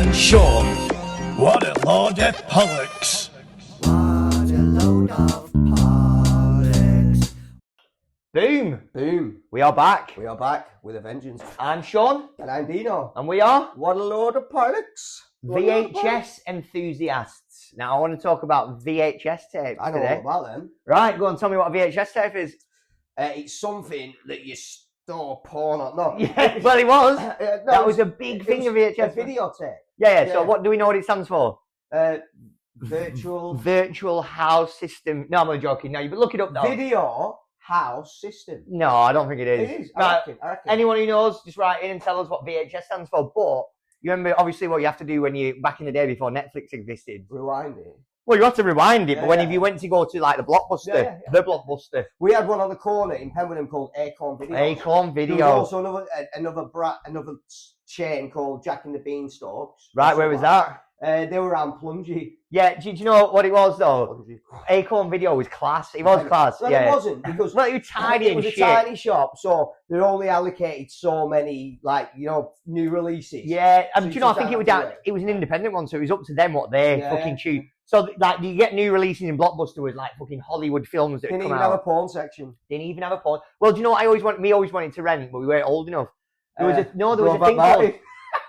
and Sean. What a load of Polllocks. What a load of Polllocks. Boom. We are back. We are back with a vengeance. I'm Sean. And I'm Dino. And we are What a load of Polllocks. VHS enthusiasts. Now, I want to talk about VHS tapes I know today. all about them. Right, go on, tell me what a VHS tape is. It's something that you store porn on. No. Yeah, well, it was. No, That was a big thing of VHS. A videotape. Yeah, so Yeah. what do we know what it stands for? Virtual house system. No, I'm only joking. No, you look it up though. video house system. No, I don't think it is. It is. Right, I reckon. anyone who knows, just write in and tell us what VHS stands for. But you remember, obviously, what you have to do when you back in the day before Netflix existed. Rewind it. Well, you have to rewind it, Yeah, but when yeah. if you went to go to like the Blockbuster, the Blockbuster, We had one on the corner in Pemberton called Acorn Video. Acorn There was Video. also another chain called Jack and the Beanstalks. Right, where was that? They were around Plungy. Yeah, do you know what it was though? Acorn Video was class. It was class. Well, yeah. it wasn't because Well, it was tiny it and was a shit. tiny shop, so they're only allocated so many, new releases. Yeah, So do you you know? I just think it have was to down. do it. It was an independent one, so it was up to them what they Yeah, fucking yeah. choose. So, like, you get new releases in Blockbuster with like fucking Hollywood films that Didn't come even out. have a porn section. Didn't even have a porn. Well, do you know what we always wanted to rent, but we weren't old enough. There was a thing Robot called. Marty.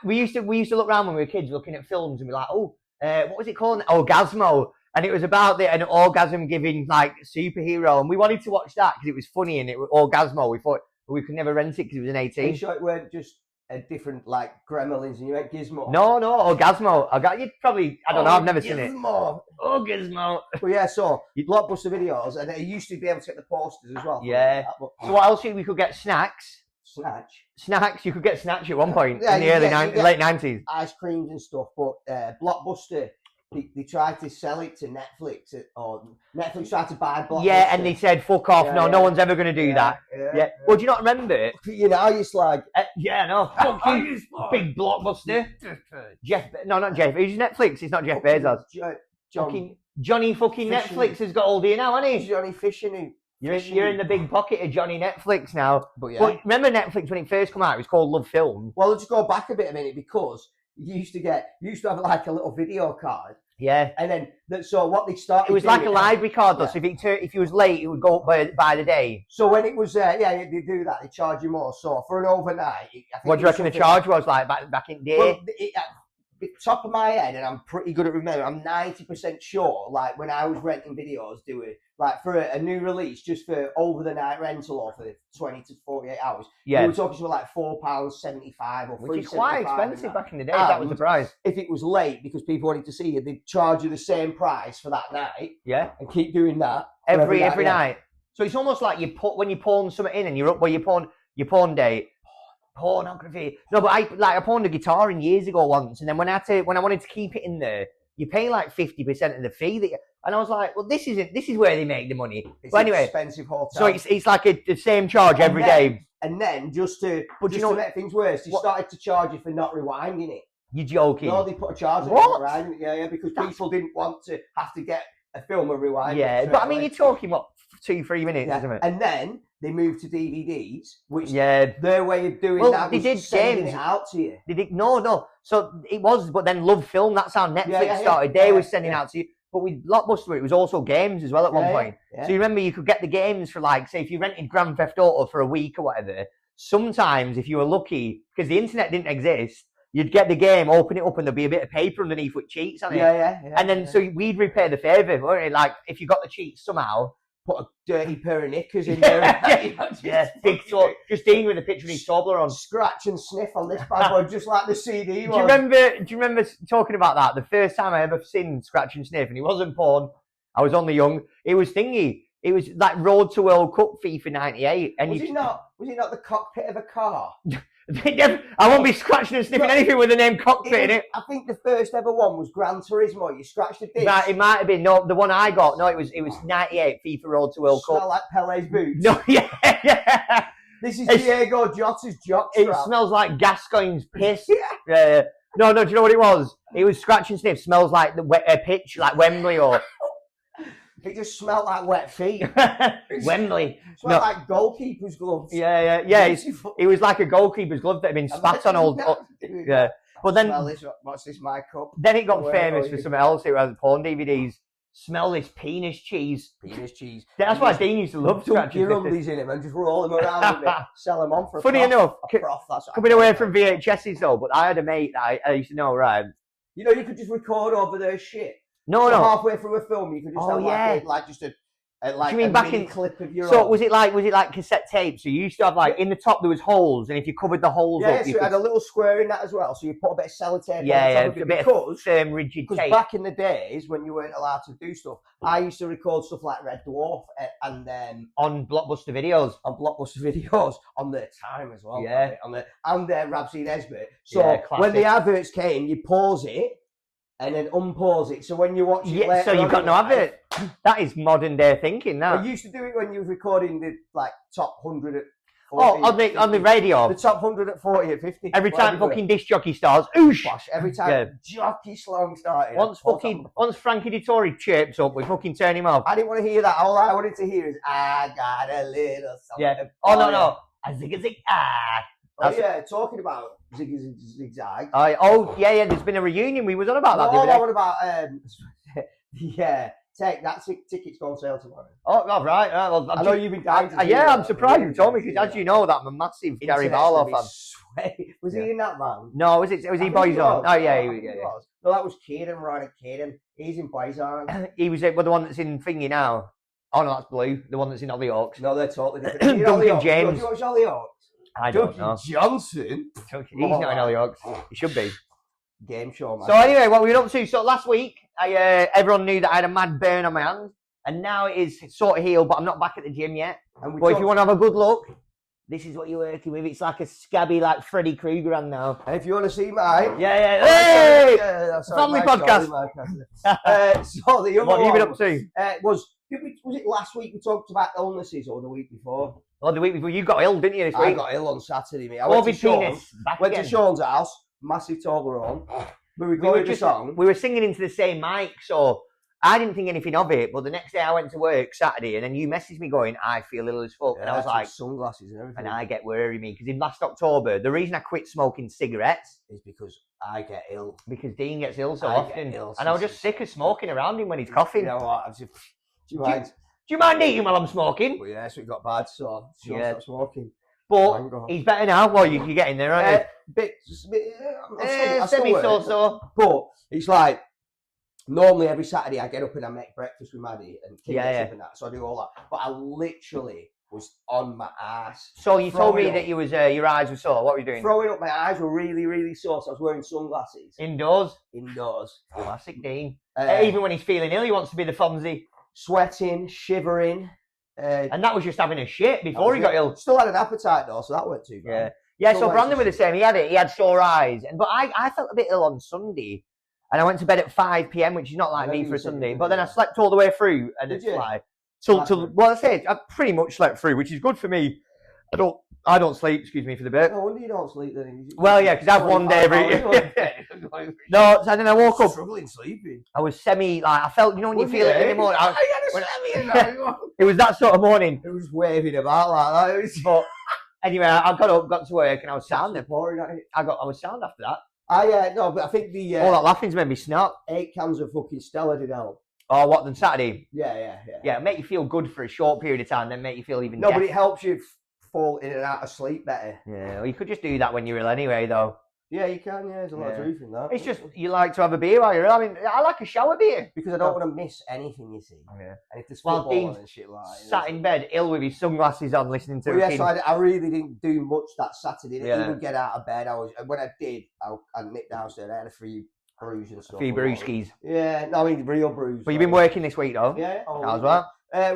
We used to look around when we were kids, looking at films, and be like, what was it called? Orgasmo, and it was about an orgasm-giving like superhero, and we wanted to watch that because it was funny and it was Orgasmo. We thought we could never rent it because it was an Are you 18. sure it weren't just a different Gremlins and you went Gizmo? No, Orgasmo. You probably, I don't know, I've never seen it. Gizmo. Orgasmo. Well, yeah, so Blockbuster videos, and they used to be able to get the posters as well. Yeah. So what else? We could get snacks. Snatch. You could get snacks at one point Yeah, in the you early get- late 90s. Ice creams and stuff, but Blockbuster, they tried to sell it to Netflix, or Netflix tried to buy Blockbuster. Yeah, and they said, "Fuck off! Yeah, no yeah. one's ever going to do that." Yeah. Well, do you not remember? You know, it's like, Yeah, no. Fuck you, big Blockbuster. Not Jeff. Who's Netflix? It's not Jeff Bezos. Johnny fucking Fishing. Netflix has got hold of you now, hasn't he? Johnny Fishing. You're in the big pocket of Johnny Netflix now. But yeah. But remember Netflix when it first came out? It was called Love Film. Well, let's go back a minute because you used to have like a little video card, Yeah. and then so what they started. It was like a doing- library card though. Yeah. So if you was late, it would go up by the day. So when it was, they do that. They charge you more. So for an overnight, I think What do you reckon the charge was like back in the day? Well, the top of my head, and I'm pretty good at remembering, I'm 90% sure, like when I was renting videos, for a new release, just for over the night rental or for 20 to 48 hours, Yeah. we were talking about like £4.75 or Which is quite £3.75 expensive and back in the day. That was the price. if it was late because people wanted to see you, they'd charge you the same price for that night Yeah. and keep doing that for Every yeah. night. So it's almost like when you pawn something in and you're up where your pawn date. Pornography. No, but I pawned a guitar in years ago once, and then when I wanted to keep it in there, you pay like 50% of the fee and I was like, well, this is where they make the money. It's But anyway, expensive hotel. so it's like the same charge every day. And then just to you know- make things worse, they started to charge you for not rewinding it. You're joking. No, they put a charge on What? it, right? Yeah, because people didn't want to have to get a film and rewind it. Yeah, straight but I mean, away. you're talking what 2-3 minutes, isn't it? And then they moved to DVDs, which Yeah. their way of doing Well, that they was did sending games. it out to you. Did it? No. So it was, but then Love Film. That's how Netflix Yeah. started. They Yeah, were sending out to you. But with Blockbuster, it was also games as well at one point. Yeah. So you remember you could get the games for like, say, if you rented Grand Theft Auto for a week or whatever. Sometimes, if you were lucky, because the internet didn't exist, you'd get the game, open it up, and there'd be a bit of paper underneath with cheats on it. Yeah. And then so we'd repay the favour, weren't it? Like if you got the cheats somehow. Put a dirty pair of knickers in there. Yeah, big toe. Just Dean with a picture of his Tobler on. Scratch and sniff on this bad boy, just like the CD Do was. you remember talking about that? The first time I ever seen Scratch and Sniff, and it wasn't porn. I was only young. It was thingy. It was like Road to World Cup FIFA '98. And Was it not the cockpit of a car? I won't be scratching and sniffing anything with the name cockpit in it. I think the first ever one was Gran Turismo. You scratched the disc. It might have been. No, the one I got. No, it was '98 FIFA Road to World Smell Cup. like Pele's boots. No, yeah. This is Diego Jota's It jockstrap. smells like Gascoigne's piss. Yeah. No. Do you know what it was? It was Scratch and Sniff. Smells like the pitch, like Wembley or It just smelled like wet feet. Wembley. It smelled like goalkeeper's gloves. Yeah. It was like a goalkeeper's glove that had been spat on old. Yeah. But then, Smell this, what's this, my cup? then it got Where famous are for you? something else. It was porn DVDs. Smell this penis cheese. Penis cheese. That's why Dean used to love Dunk scratching your pictures. undies in him and just roll them around with it. Sell them on for a Funny prof. enough, A prof, that's what coming I away call from it. VHSs though, but I had a mate that I used to know, right? You know, you could just record over their shit. No, So no. halfway through a film, you could just Oh, have yeah. like just a like Do you mean a back mini in- clip of your So own. was it like cassette tapes? So you used to have like in the top there was holes, and if you covered the holes Yeah, up, so you it could, had a little square in that as well. So you put a bit of sellotape yeah, on yeah, top of a it bit because of firm, rigid tape. back in the days when you weren't allowed to do stuff, I used to record stuff like Red Dwarf and then On Blockbuster videos. on Blockbuster videos on the time as well. Yeah. On the and Rabsy Nesbitt. So Yeah, when classic. the adverts came, you pause it and then unpause it. So when you watch it Yeah, later so you've on got in no life- advert. That is modern day thinking. I That. used to do it when you was recording the like top 100 at 40 Oh, on the radio. the top 100 at 40 at 50. Every time whatever. fucking disc jockey stars, oosh. Flash, every time Yeah. jockey song started. Once Frankie Dettori chirps up, we fucking turn him off. I didn't want to hear that. All I wanted to hear is I got a little something. Yeah. Oh no, yeah. no. A zig a zig ah. Oh yeah, talking about zigzag. Oh yeah. There's been a reunion. We was on about that the Oh, other no, day. what about yeah? Take that tickets go on sale tomorrow. Oh, right. Well, I know you've been dying. To yeah, see I'm that. surprised you told me Yeah. because, as you know, that I'm a massive Gary Internet's Barlow gonna fan. be sway. Was Yeah. he in that band? No, was he I think Boyzone? was. Oh yeah, I yeah, think yeah, he yeah. was. No, that was Caden, Ryan Caden. He's in Boyzone. He was the one that's in Thingy now. Oh no, that's Blue. The one that's in Hollyoaks. No, they're totally different. Duncan James. Do you watch Hollyoaks? I don't know. Johnson. He's not in Hollyoaks. He should be. Game show, man. So anyway, what we were up to? So last week, everyone knew that I had a mad burn on my hand, and now it is sort of healed. But I'm not back at the gym yet. And we But if talked- you want to have a good look, this is what you're working with. It's like a scabby, like Freddy Krueger hand now. and if you want to see mine, Yeah. Hey! Family my podcast. So the other What have you been one, up to? was it last week we talked about illnesses or the week before? Oh, the week before you got ill, didn't you? This I week. got ill on Saturday, mate. I went to Covid Sean's. penis. Back Went again. to Sean's house, massive Toblerone. We We were recorded a just song. we were singing into the same mic, so I didn't think anything of it. But the next day I went to work Saturday, and then you messaged me going, "I feel ill as fuck," and I was like, sunglasses and everything. and I get worried me because in last October, the reason I quit smoking cigarettes is because I get ill. because Dean gets ill so I get often, ill and I was since- just sick of smoking around him when he's coughing. You know what? I'm just, do you mind? Do you mind eating while I'm smoking? Well, yeah, so it got bad, so Sean Yeah. stopped smoking. But Thank God. he's better now. Well, you're getting there, aren't you? I still work. Semi-so. But it's like normally every Saturday I get up and I make breakfast with Maddie and Kim Yeah, gets yeah. up and that, so I do all that. But I literally was on my ass. So you told me Throwing that up. you was your eyes were sore. What were you doing? Throwing up, my eyes were really, really sore, so I was wearing sunglasses Indoors. indoors. Classic Dean. Uh, Even when he's feeling ill, he wants to be the Fonzie. Sweating, shivering. And that was just having a shit before he got ill. Still had an appetite though, so that weren't too bad. Yeah. Yeah, So so like- Brandon was the same. He had it. He had sore eyes. But I felt a bit ill on Sunday. And I went to bed at 5 p.m., which is not like I me know for a you said Sunday. you But then I did. slept all the way through. And Did it's you? like, Slept till through. well, I said I pretty much slept through, which is good for me. I don't sleep, excuse me for the bit. No wonder you don't sleep then. Well, yeah, 'cause I have one day every- 25 hours. No, so then I woke up. Struggling sleeping. I was I felt, you know, when you feel it in the morning. I had a semi in that. It was that sort of morning. It was waving about like that. It was But anyway, I got up, got to work, and I was sound. pouring at it. I was sound after that. No, but I think the All that laughing's made me snot. 8 cans of fucking Stella did help. Oh, what, then Saturday? Yeah. Yeah, make you feel good for a short period of time, then make you feel even No, deaf. but it helps you fall in and out of sleep better. Yeah, well, you could just do that when you're ill anyway, though. Yeah, you can. Yeah, there's a lot of Yeah. truth in that. It's just, you like to have a beer while you're ill. I mean, I like a shower beer. because I don't want to miss anything. You see, Yeah. and if there's Well, football Dean's on and shit like that. Sat in bed, ill with his sunglasses on, listening to Well, yeah, fucking- so I really didn't do much that Saturday. Didn't Yeah. even get out of bed. When I did, I nipped downstairs. I had a few bruise and stuff. few brewskis. Yeah, no, I mean real bruise. But you've been working this week, though? Yeah, How's that?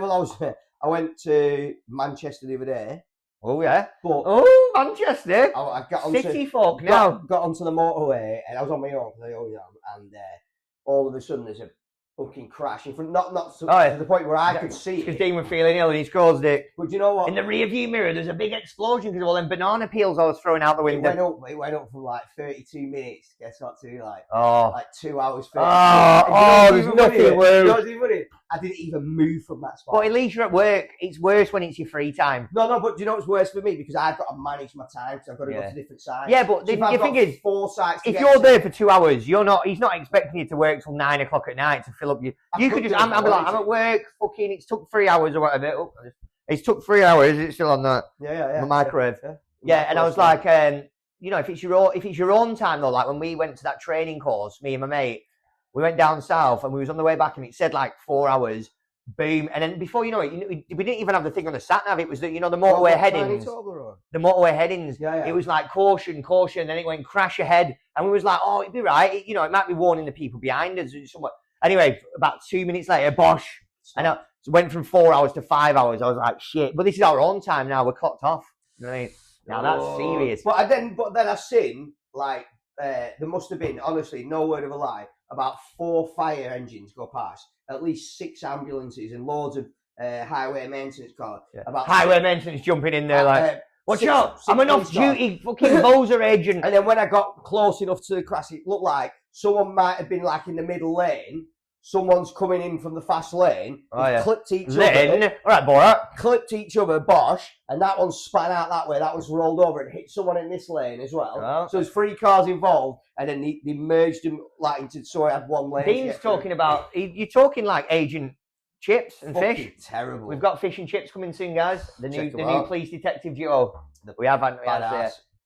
Well, I went to Manchester the other day, Oh, yeah. but Oh, Manchester. I got onto, City folk now. got onto the motorway and I was on my own because I always am, and all of a sudden there's a fucking crash in front, not to, Oh, yeah. to the point where I could see Because it. Dean was feeling ill and he's caused it. But do you know what? In the rear view mirror, there's a big explosion because of all them banana peels I was throwing out the window. It went up from like 32 minutes. Guess what? To like 2 hours. 32. There's nothing worse. I didn't even move from that spot. But at least you're at work. It's worse when it's your free time. No, but do you know what's worse for me? Because I've got to manage my time because I've got to go to different sites. Yeah, but so the thing is, 4 sites. if you're there for 2 hours, he's not expecting you to work till 9 o'clock at night to fill up your. You could just. I'm like, I'm at work. Fucking, it's took 3 hours or whatever. It's took 3 hours. It's still on that. Yeah. The microwave. Yeah, and I was like, you know, if it's your own time though, like when we went to that training course, me and my mate, we went down south and we was on the way back and it said like 4 hours. Boom, and then before you know it, we didn't even have the thing on the sat nav. It was the motorway headings. The motorway headings. Yeah. It was like caution, and then it went crash ahead, and we was like, oh, it'd be right. It might be warning the people behind us. Somewhat. Anyway, about 2 minutes later, bosh, and I went from 4 hours to 5 hours. I was like, shit. But this is our own time now. We're clocked off. You know what I mean? Now that's serious. But then I've seen like there must have been, honestly, no word of a lie, about 4 fire engines go past, at least 6 ambulances and loads of highway maintenance cars. Yeah. About highway maintenance jumping in there like, watch out, I'm an off-duty fucking Bozer agent. And then when I got close enough to the crash, it looked like someone might have been like in the middle lane. Someone's coming in from the fast lane, clipped each other. All right, Borat. Clipped each other, bosh, and that one span out that way. That was rolled over and hit someone in this lane as well. Oh. So there's 3 cars involved, and then they merged them like into, so I had one lane. Dean's talking about, you're talking like Agent Chips and Fish. Terrible. We've got Fish and Chips coming soon, guys. The new police detective duo. We have, haven't we?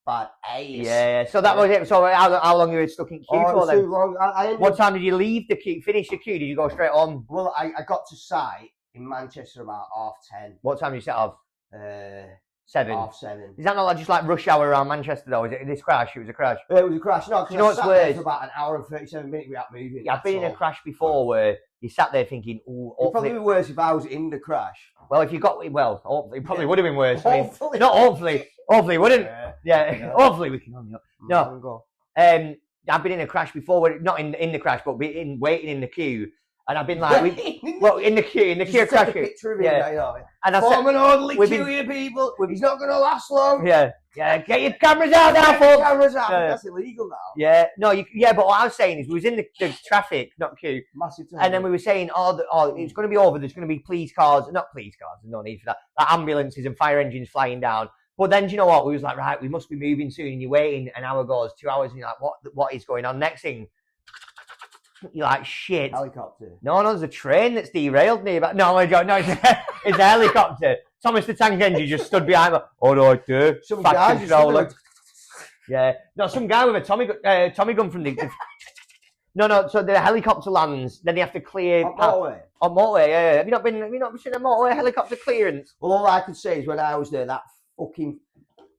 Bad ace. Yeah. So that was it. So how long you were stuck in queue for then? Too long. What time did you leave the queue? Finish the queue? Did you go straight on? Well, I got to site in Manchester about 10:30. What time did you set off? 7. 7:30. Is that not just like rush hour around Manchester though? Is it this crash? It was a crash. It was a crash. No, because you know what's weird? For about an hour and 37 minutes without moving. Yeah, I've been in a crash before where you sat there thinking, "Oh, it'd probably be worse if I was in the crash." Well, if you got hopefully, it probably would have been worse. Hopefully, I mean, not hopefully. Hopefully, wouldn't. Yeah. Hopefully we can only. No. I've been in a crash before, where not in the crash, but waiting in the queue, and I've been like, in the queue crash. Picture of and I said, an orderly queue here, people. He's not going to last long. Yeah. Get your cameras out now, folks. Cameras out. That's illegal now. Yeah. No. But what I was saying is, we was in the traffic, not queue, massive. And then we were saying, it's going to be over. There's going to be police cars, not police cars. There's no need for that. Like ambulances and fire engines flying down. But then, do you know what? We was like, right, we must be moving soon. And you're waiting, an hour goes, 2 hours, and you're like, what is going on? Next thing, you're like, shit. Helicopter. No, there's a train that's derailed me. No, it's a helicopter. Thomas the Tank Engine just stood behind me. Oh, no, I do. Some guy just yeah. No, some guy with a Tommy gun from the... No, so the helicopter lands, then they have to clear... On motorway, yeah. Have you not seen a motorway helicopter clearance? Well, all I could say is when I was there, that fucking...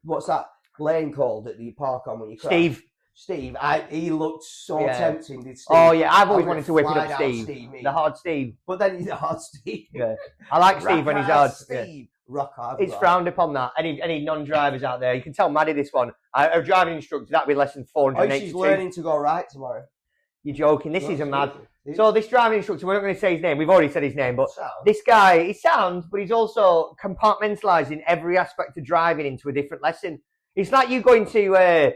What's that lane called that you park on when you crash? Steve, he looked so tempting, did Steve. Oh, yeah, I've always wanted to whip it up Steve. The hard Steve. But then he's a hard Steve. Yeah. I like Steve when he's hard. Steve. Rock hard. It's frowned upon that. Any non-drivers out there, you can tell Maddie this one. A driving instructor, that'd be less than 482. She's learning to go right tomorrow. You're joking. This is a mad... So this driving instructor, we're not going to say his name. We've already said his name, but this guy, he sounds, but he's also compartmentalising every aspect of driving into a different lesson. It's like you going to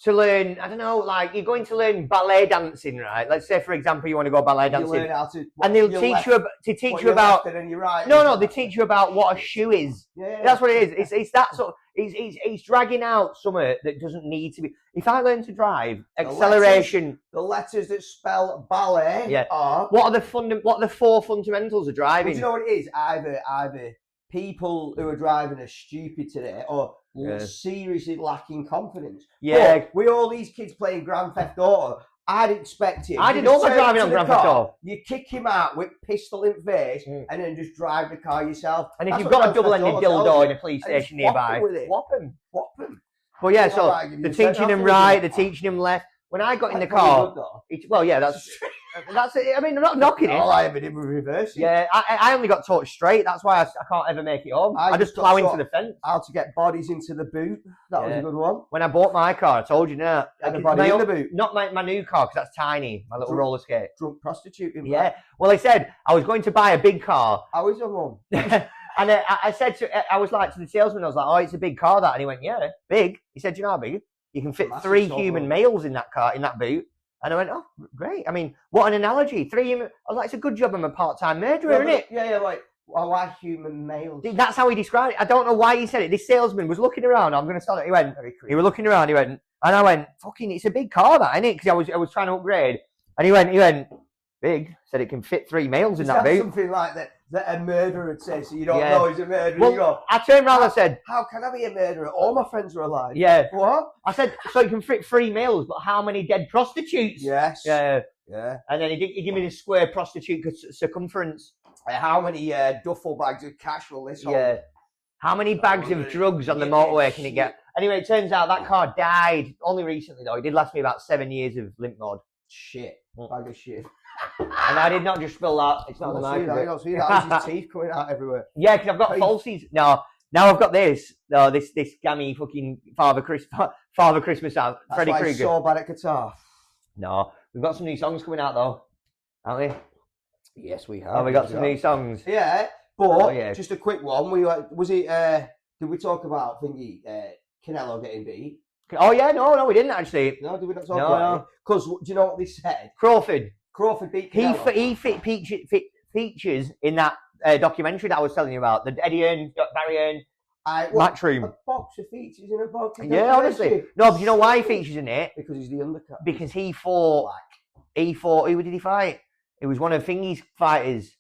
learn, I don't know, like you're going to learn ballet dancing, right? Let's say, for example, you want to go ballet dancing. You learn how to, and they'll teach you about... Right, no, they teach you about what a shoe is. Yeah. That's what it is. It's that sort of... It's dragging out something that doesn't need to be... If I learn to drive, acceleration... The letters that spell ballet are... What are the 4 fundamentals of driving? Well, do you know what it is? Either people who are driving are stupid today or seriously lacking confidence. Yeah. But with all these kids playing Grand Theft Auto, I'd expect him. I did all my driving on Grand Theft Auto. You kick him out with pistol in face and then just drive the car yourself. And if you've got a double-ended dildo in a police station nearby, whop him. But yeah, so they're teaching him right, they're teaching him left. When I got in the car, that's... That's it. I mean, I'm not knocking it. All I ever did was reverse it. Yeah, I only got taught straight. That's why I can't ever make it home. I just plough into the fence. How to get bodies into the boot. That was a good one. When I bought my car, I told you now. Get the body in the boot. Not my new car, because that's tiny. My little roller skate. Drunk prostitute. Yeah. Well, I said I was going to buy a big car. How is your mum? And I said I was like to the salesman, I was like, oh, it's a big car, that. And he went, yeah, big. He said, you know how big? You can fit 3 human males in that car, in that boot. And I went, oh, great. I mean, what an analogy. 3 human. I was like, it's a good job I'm a part-time murderer, isn't it? Yeah, like, why human males? That's how he described it. I don't know why he said it. This salesman was looking around. I'm going to start it. He was looking around. He went, and I went, fucking, it's a big car, that, isn't it? Because I was trying to upgrade. And he went, big. Said it can fit 3 males in that boot. Something like that a murderer would say, so you don't know he's a murderer. Well, you go, I turned around and I said, how can I be a murderer? All my friends are alive. Yeah. What? I said, so it can fit 3 males, but how many dead prostitutes? Yes. Yeah. Yeah. And then he gave me the square prostitute circumference. How many duffel bags of cash will this hold? Yeah. How many bags of drugs on the motorway can it get? Anyway, it turns out that car died only recently, though. It did last me about 7 years of limp mode. Shit. Bag of shit. And I did not just spill that. It's not on the mic. I don't see that. There's his teeth coming out everywhere. Yeah, because I've got falsies. Now I've got this. No, this gammy fucking Father Christmas out. Freddy Krueger. That's why so bad at guitar. No, we've got some new songs coming out though, haven't we? Yes, we have. Oh, we got some new songs. Yeah, but just a quick one. Did we talk about thingy Canelo getting beat? Oh yeah, no, we didn't actually. No, did we not talk about it? Because do you know what they said? Crawford beat Canelo. He features in that documentary that I was telling you about, the Eddie Hearn, Barry Hearn, Matchroom. A boxer features in a boxer. Yeah, honestly. No, but you know why he features in it? Because he's the undercut. Because he fought. Who did he fight? It was one of Thingy's fighters.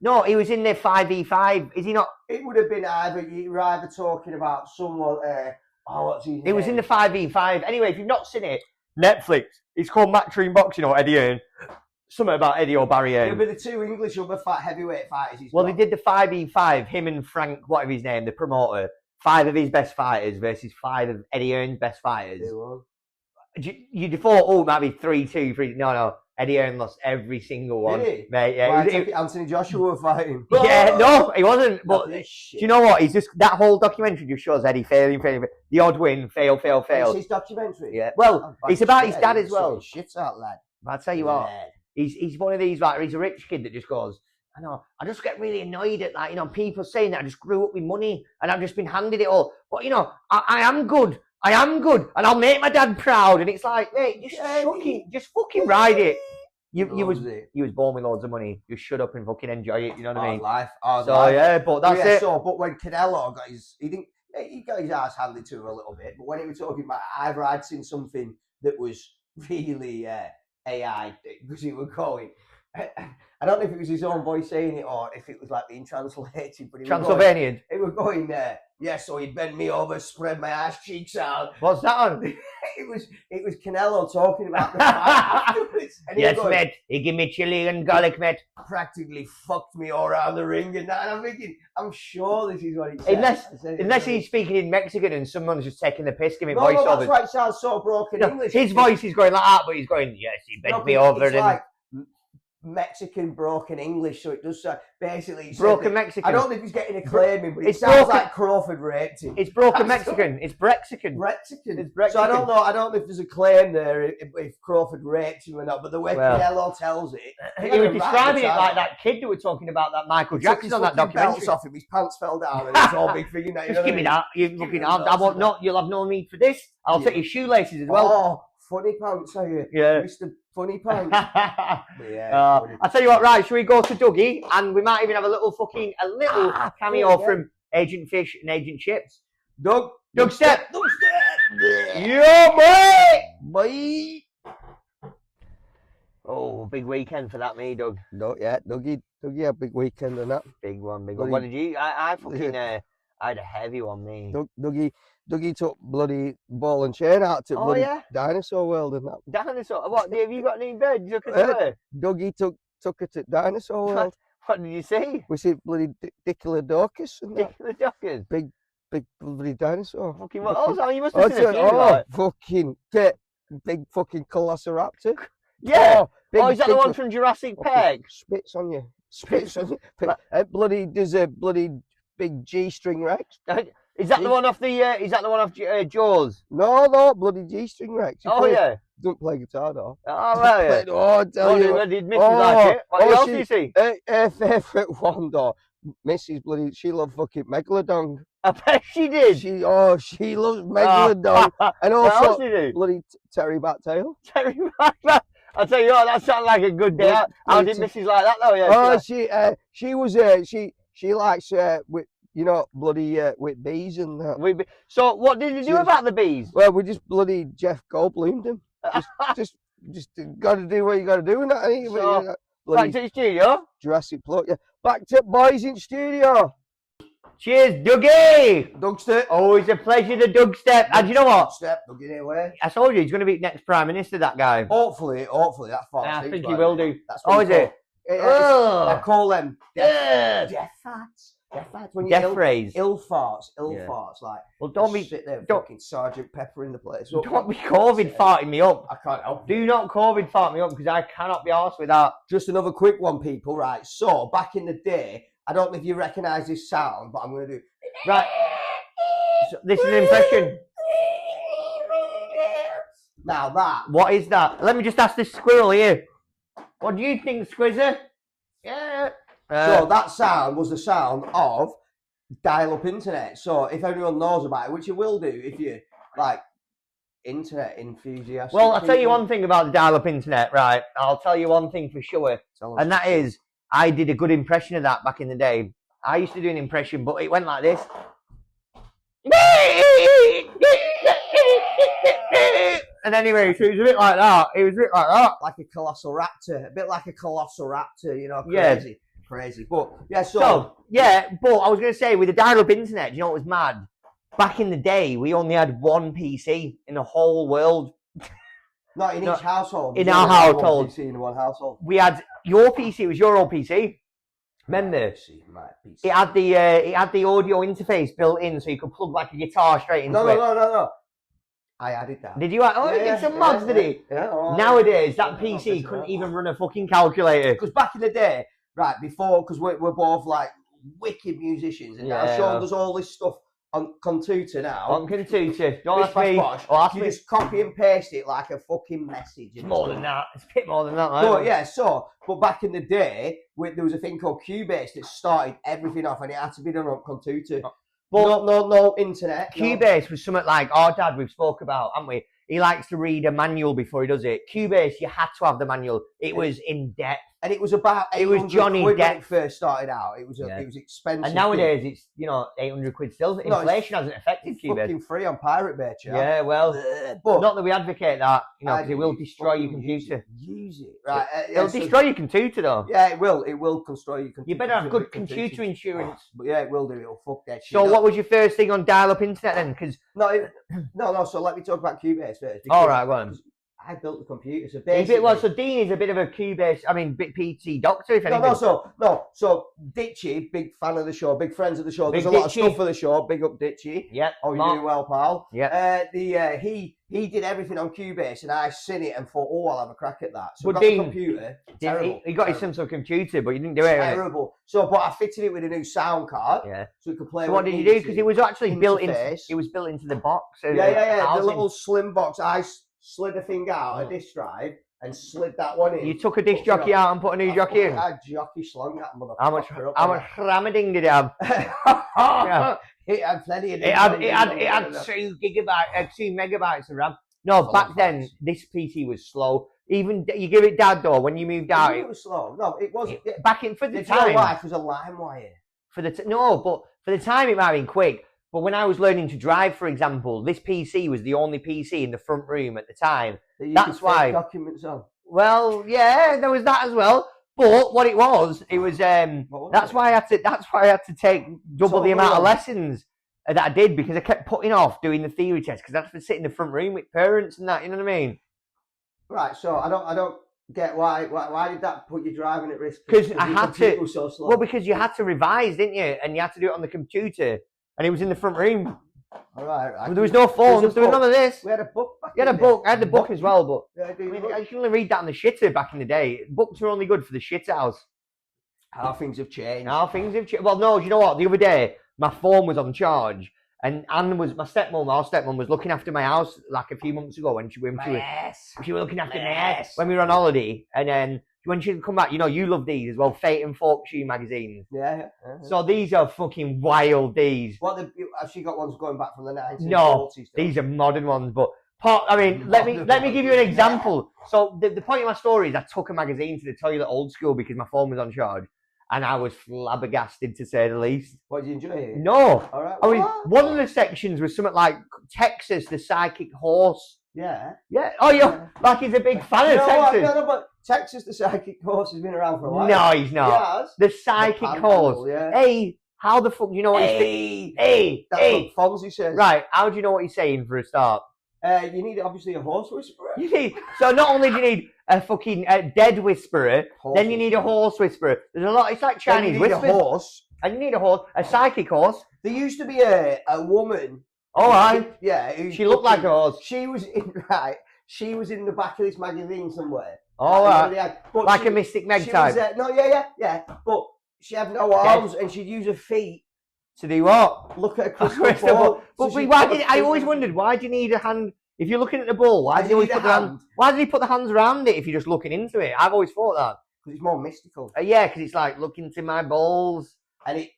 No, he was in the 5v5. Is he not? It would have been you were either talking about someone. What's his name? It was in the 5v5. Anyway, if you've not seen it, Netflix. It's called Matchroom Boxing or Eddie Hearn. Something about Eddie or Barry Hearn. It'll be the 2 English heavyweight fighters. They did the 5v5. Him and Frank, whatever his name, the promoter. 5 of his best fighters versus 5 of Eddie Hearn's best fighters. You'd thought, it might be 3-2, 3. No. Eddie Hearn lost every single one. Did he? Mate, yeah. Anthony Joshua fighting. Yeah, no, he wasn't. But do you know what? He's just, that whole documentary just shows Eddie failing. The odd win, fail. It's his documentary? Yeah. Well, it's about his dad as well. Shit out, lad. I'll tell you what. He's one of these, like, he's a rich kid that just goes, I know, I just get really annoyed at, like, people saying that I just grew up with money and I've just been handed it all. But, I am good. And I'll make my dad proud. And it's like, mate, just fucking ride it. You was born with loads of money. Just shut up and fucking enjoy it. You know what I mean? Life. Yeah, but that's it. So, but when Canelo got he got his ass handed to him a little bit. But when he was talking about, I'd seen something that was really AI because he was going. I don't know if it was his own voice saying it or if it was like being translated. But Transylvanian. He was going there. Yeah, so he'd bend me over, spread my ass cheeks out. What's that on? It was Canelo talking about the fight afterwards. Yes, mate. He gave me chili and garlic, mate. Practically fucked me all around the ring and that. And I'm thinking, I'm sure this is what he said. Unless he's speaking in Mexican and someone's just taking the piss, giving voiceovers. No, that's why it sounds so broken English. His voice is going like that, but he's going, yes, he bent me over. It's like Mexican broken English, so it does basically broken Mexican. I don't think he's getting a claim in, but it sounds like Crawford raped him. It's broken Mexican. It's Brexican. It's Brexican. So I don't know if there's a claim there if Crawford raped him or not, but the way Canelo tells it, he was describing it like that kid that we're talking about, that Michael Jackson on that documentary. Off him, his pants fell down, and it's all big figure. Just give me that. You fucking I want not. You'll have no need for this. I'll take your shoelaces as well. Oh, funny pants, are you? Yeah, Mr. Funny pants. I'll tell you what, right, should we go to Dougie? And we might even have a little cameo from Agent Fish and Agent Chips. Doug Step. Yeah, boy. Oh, big weekend for that, me, Doug. No, yeah, Dougie had a big weekend and that. Big one. What did you? I fucking, I had a heavy one, me. Dougie took bloody ball and chain out to bloody Dinosaur World and that. Dinosaur? What? Have you got any birds? Dougie took it to Dinosaur World. What did you see? We see bloody Diplodocus and that. Diplodocus? Big bloody dinosaur. Fucking what? Oh, you must have seen a few, fucking big fucking Velociraptor. Yeah. big, Is that the big one from Jurassic Park? Spits on you. Spits on you. Bloody, there's a bloody big G-string Rex. Is that the one off the? Is that the one off Jaws? No, bloody G-string Rex. Yeah. Don't play guitar though. Oh well, yeah. I tell you. What did Mrs. like it? What else did you see? Her favourite one though. Mrs. bloody, she loved fucking Megalodon. I bet she did. She loves Megalodon. And also, what else did you do? bloody Terry Battail. Terry Battail. I'll tell you what, that sounds like a good day. How did Mrs. like that though? Yeah. She likes with bloody with bees and that. So what did you do about the bees? Well, we just bloody Jeff Goldblumed him. Just got to do what you got to do and that. So, back to the studio. Jurassic Plot. Yeah, back to boys in studio. Cheers, Dougie! Dougstep. Always a pleasure to Dougstep. And you know what? Dougstep, Dougie away. I told you he's going to be next Prime Minister, that guy. Hopefully, that's far. I think he will do. That's is it? I call them death farts. Death farts. When death phrase. Ill farts. Like, well, don't be sit there, fucking Sergeant Pepper in the place. Don't be COVID farting me up. I can't help. Do not COVID fart me up because I cannot be arsed with that. Just another quick one, people. Right. So back in the day, I don't know if you recognise this sound, but I'm going to do. Right. So this is an impression. Now that. What is that? Let me just ask this squirrel here. What do you think, Squizzer? Yeah. So that sound was the sound of dial-up internet. So if anyone knows about it, which you will do if you like internet enthusiast. Well, I'll tell you one thing about the dial-up internet, right? I'll tell you one thing for sure, and that is I did a good impression of that back in the day. I used to do an impression, but it went like this. And anyway, so it was a bit like that. It was a bit like that. Like a colossal raptor. A bit like a colossal raptor, you know, crazy. Yeah. Crazy. But, yeah, but I was going to say, with the dial-up internet, you know what was mad? Back in the day, we only had one PC in the whole world. Not in each household. In our household. One PC in one household. We had your PC, it was your old PC. Remember? My PC. It had the audio interface built in, so you could plug like a guitar straight into it. No. I added that. Did you? He did some mods, did he? Yeah. Nowadays, that PC couldn't even run a fucking calculator. Because back in the day, right, before, because we're both like wicked musicians, and now Sean does all this stuff on computer now. On computer. Don't ask me. You just copy and paste it like a fucking message. It's more than that. It's a bit more than that. But back in the day, there was a thing called Cubase that started everything off, and it had to be done on computer. But no internet. Cubase was something like our dad we've spoke about, haven't we? He likes to read a manual before he does it. Cubase, you had to have the manual. It was in depth. And it was about Johnny quid Depp when it first started out. It was expensive. And nowadays it's 800 quid still. Inflation hasn't affected Cubase. Fucking free on Pirate Bay, chap. Yeah, well, but not that we advocate that, because it will destroy your computer. Use it, right? It'll destroy your computer though. Yeah, it will. It will destroy your computer. You better have good computer insurance. But yeah, it will do. It'll fuck that shit. So what was your first thing on dial-up internet then? Because no. So let me talk about Cubase first. All right, go on. I built the computer, so basically... So Dean is a bit of a Cubase, PC doctor, if anything. So Ditchy, big fan of the show, big friends of the show. There's a lot of stuff for the show. Big up Ditchy. Yeah. Oh, you're doing well, pal. Yeah. He did everything on Cubase, and I seen it and thought, I'll have a crack at that. So but I got the computer. Terrible. He got his some sort of computer, but you didn't do it. Terrible. So, but I fitted it with a new sound card. Yeah. So it could play. So what did you do? Because it was actually built into. It was built into the box. Yeah. The little slim box. I slid a thing out, a disc drive, and slid that one in. You took a disc jockey out and put a new jockey in? I jockey slung that motherfucker. How much ramading did it have? It had plenty of. It had 2 megabytes of RAM. No, back then this PC was slow. Even you give it Dad though when you moved out. It was slow. No, it wasn't. Back in for the time. Your wife was a LimeWire. But for the time it might have been quick. But when I was learning to drive, for example, this PC was the only PC in the front room at the time. That's why. Documents on. Well, yeah, there was that as well. But what it was that's why I had to take double the amount of lessons that I did, because I kept putting off doing the theory test because I had to sit in the front room with parents and that. You know what I mean? Right. So I don't get why did that put you driving at risk? Because I had to. So slow. Well, because you had to revise, didn't you? And you had to do it on the computer. And he was in the front room. All right. There was no phones. There was none of this. We had a book. You had a book. I had the book as well, but Yeah, I mean, I can only read that on the shitter back in the day. Books were only good for the shit house. How things have changed. How things have changed. Well, no, do you know what? The other day, my phone was on charge, and Anne was our stepmom was looking after my house like a few months ago when she was looking after my ass when we were on holiday, and then when she come back, you know, you love these as well, Fate and Fortune magazines. Yeah. So these are fucking wild. These. What have she got ones going back from the 1940s? No, these are modern ones, but. I mean, let me give you an example. So the point of my story is I took a magazine to the toilet old school because my phone was on charge, and I was flabbergasted to say the least. What, did you enjoy it? No. All right. I mean, one of the sections was something like Texas, the psychic horse. Yeah. Yeah. Oh, yeah. Like he's a big fan of Texas. No, but Texas, the psychic horse, has been around for a while. No, he's not. He has. The psychic horse. Yeah. Hey, how the fuck? You know what he's saying? Hey. That's what Fonzie says. Right. How do you know what he's saying for a start? You need obviously a horse whisperer. So not only do you need a fucking dead whisperer, then you need a horse whisperer. There's a lot. It's like Chinese whispers. A horse. And you need a horse, a psychic horse. There used to be a woman. All right. Yeah. She looked like a horse. She was in the back of this magazine somewhere. All right. Like a Mystic Meg type. Yeah. But she had no arms, and she'd use her feet. To do what? Look at a crystal ball. I always wondered, why do you need a hand? If you're looking at the ball, why does he put the hands around it if you're just looking into it? I've always thought that. Because it's more mystical. Yeah, because it's like, look into my balls. And do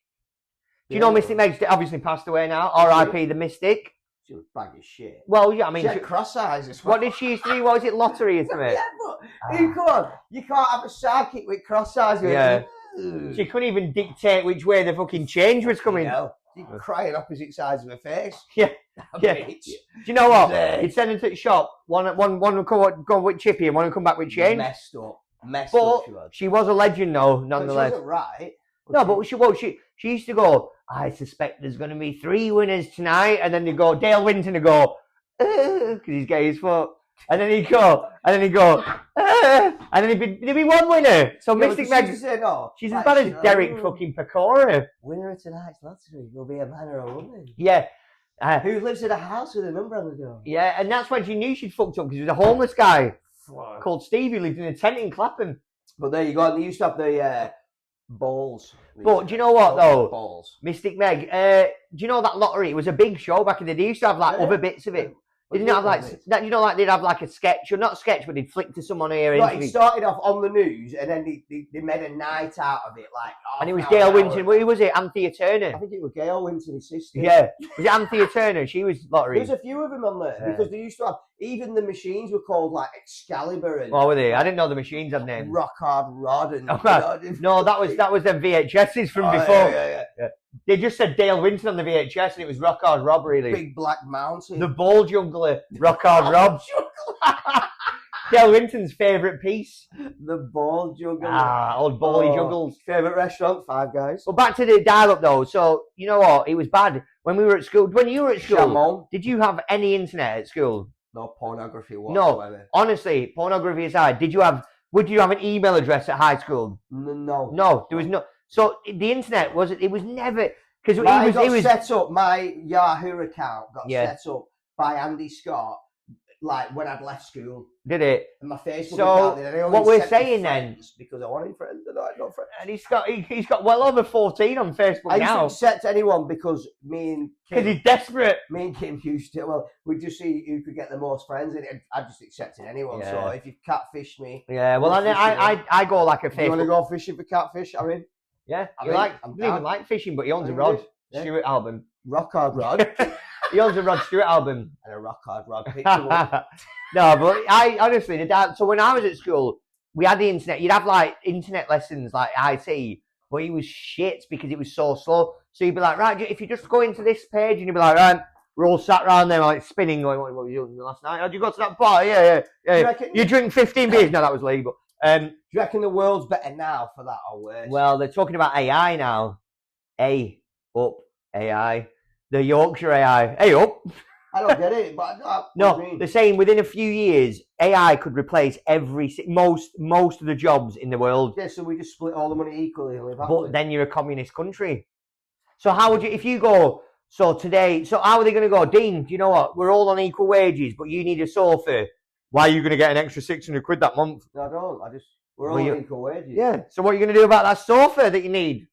you know Mystic Meg's obviously passed away now? R.I.P. the Mystic. She was bag of shit. Well, yeah, I mean... She had cross eyes as well. What did she used to do? What was it, lottery or something? Yeah, but come on. You can't have a psychic with cross eyes. Yeah. She couldn't even dictate which way the fucking change was coming. She'd cry on opposite sides of her face. Yeah. Bitch. Do you know what? You'd send them to the shop. One would go with Chippy and one would come back with change. Messed up she was a legend though, nonetheless. But she wasn't right. No, but she used to go, I suspect there's going to be 3 winners tonight. And then they go, Dale Winton would go, because he's gay as fuck. And then he'd go, and then there'd be 1 winner. So Mystic Meg, she's as bad as Derek fucking Pecora. Winner of tonight's lottery will be a man or a woman. Yeah. Who lives in a house with a number on the door. Yeah, and that's when she knew she'd fucked up because there was a homeless guy called Steve who lived in a tent in Clapham. But there you go. And they used to have the balls. But do you know what though? Balls. Mystic Meg, do you know that lottery? It was a big show back in the day. They used to have like other bits of it. They didn't have like that, you know, like they'd have like a sketch, or not a sketch, but they'd flick to someone here. Right, it started off on the news, and then they made a night out of it, like. And it was Gail Winton. Who was it? Anthea Turner. I think it was Gail Winton, his sister. Yeah, was it Anthea Turner? She was lottery. There's a few of them on there because they used to have. Even the machines were called like Excalibur and. Oh, were they? I didn't know the machines had names. Rock Hard Rod and. No, that was them VHSs from before. Yeah. They just said Dale Winton on the VHS, and it was Rock Hard Rob, really. Big Black Mountain. The Ball Juggler, Rock Hard Rob. Dale Winton's favourite piece. The Ball Juggler. Old Bally Juggles. Favourite restaurant, Five Guys. Well, back to the dial-up, though. So, you know what? It was bad. When we were at school, when you were at school, Chamon. Did you have any internet at school? No pornography whatsoever. No, honestly, pornography aside, would you have an email address at high school? No. No, there was no. So the internet was never because it was set up. My Yahoo account got set up by Andy Scott, like when I'd left school. Did it? And my Facebook account. So what we're saying then, because I wanted friends, and I had no friends. And he's got well over 14 on Facebook now. I used to accept anyone because me and Kim, because he's desperate. Me and Kim used to. Well, we'd just see who could get the most friends, and I just accepted anyone. Yeah. So if you catfish me, well, I go like a Facebook. You want to go fishing for catfish? I mean. Yeah, you even like fishing, but he owns a Rod Stewart album. Rock Hard Rod. He owns a Rod Stewart album. And a Rock Hard Rod picture. No, but I honestly, so when I was at school, we had the internet. You'd have like internet lessons, like IT, but it was shit because it was so slow. So you'd be like, right, if you just go into this page, and you'd be like, right, we're all sat around there like spinning, going, what were you doing last night? How'd you go to that bar? Yeah. You drink 15 beers? No, that was legal. Do you reckon the world's better now for that or worse? Well, they're talking about AI now. AI. The Yorkshire AI. Hey up. I don't get it, but no, they're saying within a few years, AI could replace most of the jobs in the world. Yeah, so we just split all the money equally and live happily. But then you're a communist country. So how would you, if you go, So today, so how are they going to go? Dean, do you know what? We're all on equal wages, but you need a sofa. Why are you going to get an extra 600 quid that month? No, I don't. We're all on equal wages. Yeah. So what are you going to do about that sofa that you need?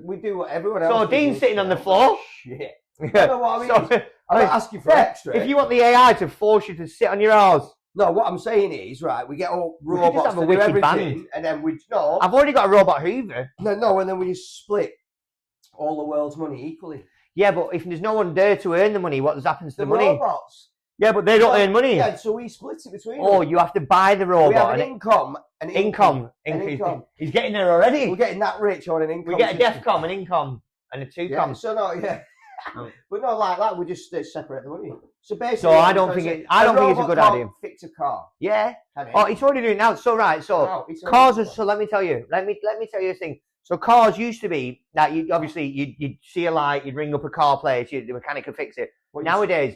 We do what everyone else. So Dean's sitting on the floor. Shit. I know what I mean. So, I'm not asking for extra. If you want the AI to force you to sit on your ass. No, what I'm saying is, right, we get all robots to do everything, and then I've already got a robot Hoover. No, and then we just split all the world's money equally. Yeah, but if there's no one there to earn the money, what happens to the money? Robots. Yeah, but they don't earn money. Yeah, so we split it between them. them. You have to buy the robot. We have an income. He's getting there already. We're getting that rich on an income. We get a DEFCOM, an income, and a 2Com. Yeah, so but not like that. We just separate the money. So basically, so I don't think it's a good idea. Fix a car. Yeah. It's already doing it now. So right. So cars are. So let me tell you. Let me tell you a thing. So cars used to be that you'd see a light, you'd ring up a car place, the mechanic could fix it. Nowadays,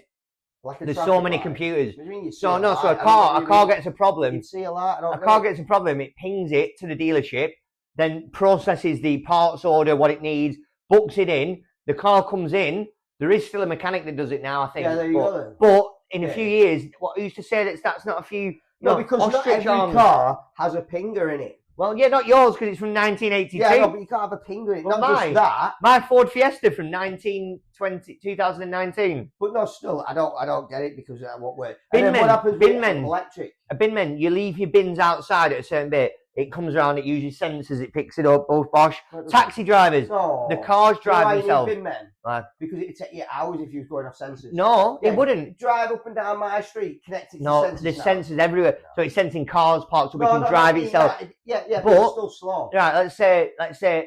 there's so many computers. So a car gets a problem. You see a light. A car gets a problem. It pings it to the dealership, then processes the parts order, what it needs, books it in. The car comes in. There is still a mechanic that does it now, I think. Yeah, there you go. But in a few years, who's to say that's not a few? No, because not every car has a pinger in it. Well, yeah, not yours because it's from 1982. Yeah, no, but you can't have a pinger in it. Not just that. My Ford Fiesta from 2019. But no, still, I don't get it because what way. Bin men. What happens with electric? A bin men, you leave your bins outside at a certain bit. It comes around, it uses sensors, it picks it up, both bosh. Taxi drivers, the cars drive themselves. Bin men? Right. Because it'd take you hours if you was going off sensors. No, it wouldn't. You drive up and down my street, connected to sensors. No, there's sensors everywhere. So it's sensing cars parked up, it can drive itself. Yeah, but it's still slow. Right, let's say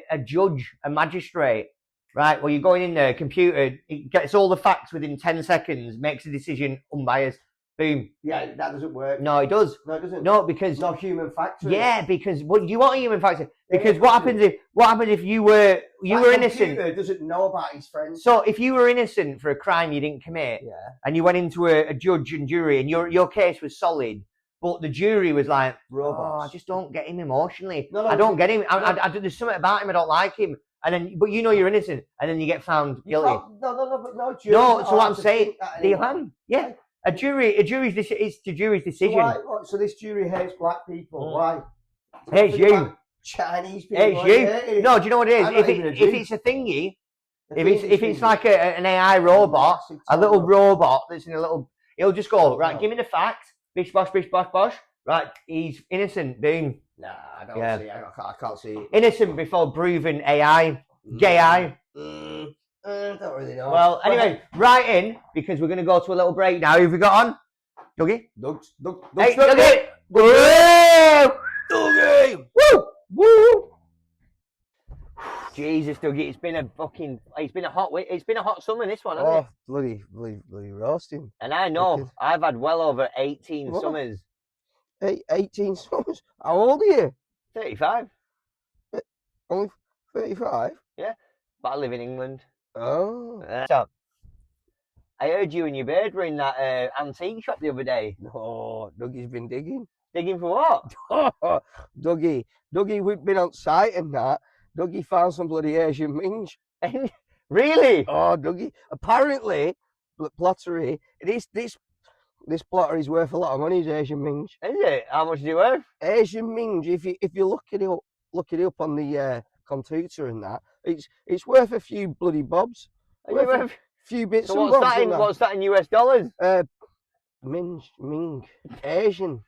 a judge, a magistrate, right, well, you're going in there, computer, it gets all the facts within 10 seconds, makes a decision, unbiased. Boom. Yeah, that doesn't work. No, it does. No, it doesn't. No, because no human factor. Yeah, because you want a human factor. Because what happens if you were innocent? Computer doesn't know about his friends. So if you were innocent for a crime you didn't commit, and you went into a judge and jury, and your case was solid, but the jury was like, I just don't get him emotionally. No, I don't get him. There's something about him I don't like him. And then, but you're innocent, and then you get found guilty. No. So what I'm saying, yeah. A jury's it's the jury's decision. So this jury hates black people. Why? Hates you. Chinese people. Hates you. No, do you know what it is? If it's a thingy, if it's like an AI robot, a little robot that's in a little, it'll just go right. Give me the facts. Bish bosh, bish bosh bosh. Right, he's innocent. Boom. Nah, I don't see. I can't see it. Innocent before proven AI. Gay eye. I don't really know. Well, anyway, right in, because we're going to go to a little break now. Who've we got on? Dougie? Hey, Dougie! Dougie! Woo! Jesus, Dougie, it's been a hot summer, this one, hasn't it? Bloody roasting. And I know, I've had well over 18 summers. 18 summers? How old are you? 35. Only 35? Yeah, but I live in England. Oh. So, I heard you and your bird were in that antique shop the other day. No, Dougie's been digging. Digging for what? Dougie, we've been on site and that. Dougie found some bloody Asian minge. Really? Oh, Dougie. Apparently, plottery, this plotter is worth a lot of money, is Asian minge. Is it? How much is it worth? Asian minge, if you look it up on the computer and that, it's worth a few bloody bobs. Worth a few bits so and bobs. What's that in US dollars? Ming, Asian.